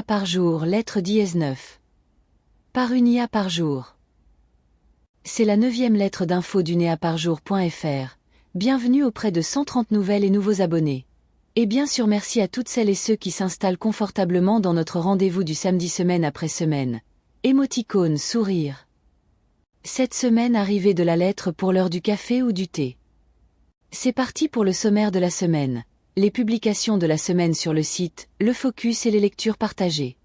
IA par jour, lettre dièse 9. Par une IA par jour. C'est la 9e lettre d'info d'unéaparjour.fr. Bienvenue auprès de 130 nouvelles et nouveaux abonnés. Et bien sûr merci à toutes celles et ceux qui s'installent confortablement dans notre rendez-vous du samedi semaine après semaine. Émoticône, sourire. Cette semaine arrivée de la lettre pour l'heure du café ou du thé. C'est parti pour le sommaire de la semaine. Les publications de la semaine sur le site, le focus et les lectures partagées.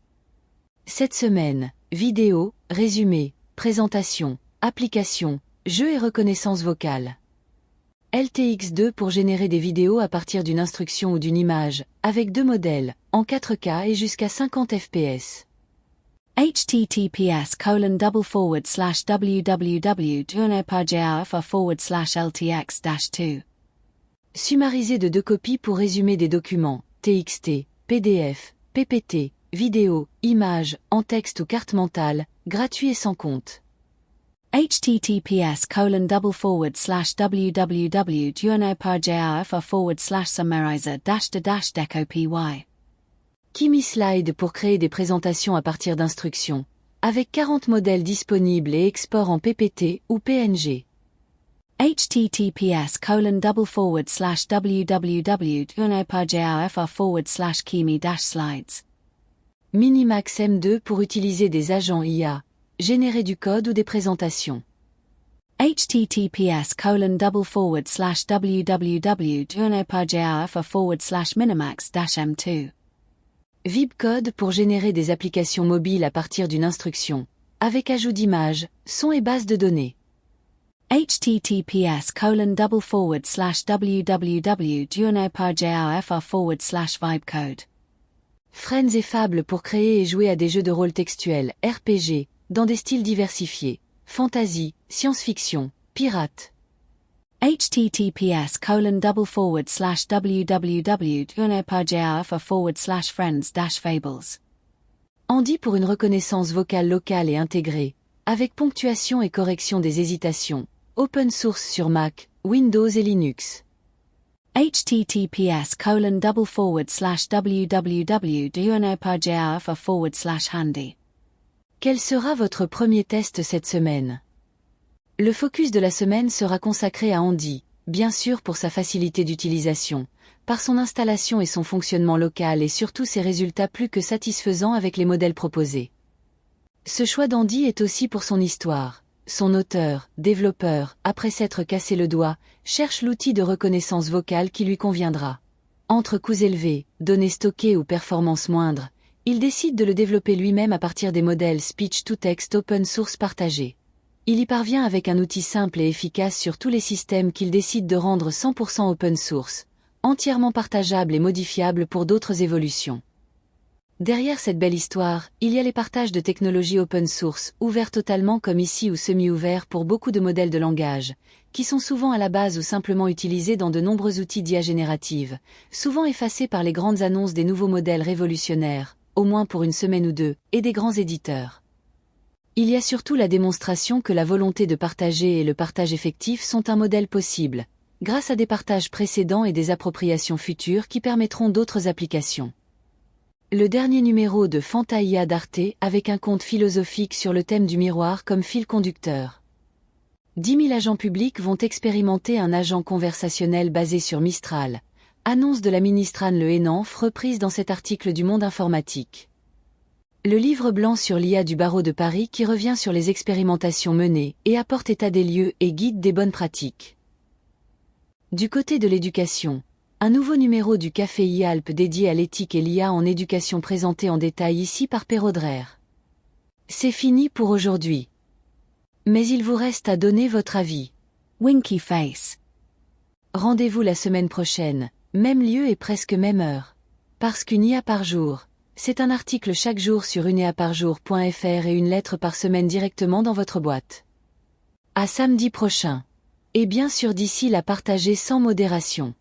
Cette semaine, vidéo, résumé, présentation, application, jeux et reconnaissance vocale. LTX2 pour générer des vidéos à partir d'une instruction ou d'une image, avec 2 modèles, en 4K et jusqu'à 50 fps. https://www.duonopargear/ltx-2. Summarisé de 2 copies pour résumer des documents, TXT, PDF, PPT, vidéo, images, en texte ou carte mentale, gratuit et sans compte. https://www.duonopargear/summarizer-de-decopy. Kimi Slide pour créer des présentations à partir d'instructions, avec 40 modèles disponibles et export en PPT ou PNG. https://www.duonopargear/kimi-slides. Minimax M2 pour utiliser des agents IA, générer du code ou des présentations. https://www.duonopargear/minimax-m2. VibCode pour générer des applications mobiles à partir d'une instruction, avec ajout d'images, sons et bases de données. https://www.duonopargear/vibecode. Friends et Fables pour créer et jouer à des jeux de rôle textuels, RPG, dans des styles diversifiés, fantasy, science-fiction, pirate. https://www.duonopargear/friends-fables. Andy pour une reconnaissance vocale locale et intégrée, avec ponctuation et correction des hésitations, open source sur Mac, Windows et Linux. https://www.duonopargear/handy. Quel sera votre premier test cette semaine? Le focus de la semaine sera consacré à Andy, bien sûr pour sa facilité d'utilisation, par son installation et son fonctionnement local et surtout ses résultats plus que satisfaisants avec les modèles proposés. Ce choix d'Andy est aussi pour son histoire. Son auteur, développeur, après s'être cassé le doigt, cherche l'outil de reconnaissance vocale qui lui conviendra. Entre coûts élevés, données stockées ou performances moindres, il décide de le développer lui-même à partir des modèles speech-to-text open source partagés. Il y parvient avec un outil simple et efficace sur tous les systèmes qu'il décide de rendre 100% open source, entièrement partageable et modifiable pour d'autres évolutions. Derrière cette belle histoire, il y a les partages de technologies open source, ouverts totalement comme ici ou semi-ouverts pour beaucoup de modèles de langage, qui sont souvent à la base ou simplement utilisés dans de nombreux outils d'IA générative, souvent effacés par les grandes annonces des nouveaux modèles révolutionnaires, au moins pour une semaine ou deux, et des grands éditeurs. Il y a surtout la démonstration que la volonté de partager et le partage effectif sont un modèle possible, grâce à des partages précédents et des appropriations futures qui permettront d'autres applications. Le dernier numéro de Fantasia d'Arte avec un conte philosophique sur le thème du miroir comme fil conducteur. 10 000 agents publics vont expérimenter un agent conversationnel basé sur Mistral, annonce de la ministre Anne Le Hénaff reprise dans cet article du Monde informatique. Le livre blanc sur l'IA du barreau de Paris qui revient sur les expérimentations menées et apporte état des lieux et guide des bonnes pratiques. Du côté de l'éducation, un nouveau numéro du Café IALP dédié à l'éthique et l'IA en éducation présenté en détail ici par Pérodrer. C'est fini pour aujourd'hui. Mais il vous reste à donner votre avis. Winky face. Rendez-vous la semaine prochaine, même lieu et presque même heure. Parce qu'une IA par jour, c'est un article chaque jour sur unéaparjour.fr et une lettre par semaine directement dans votre boîte. À samedi prochain. Et bien sûr d'ici là partagez sans modération.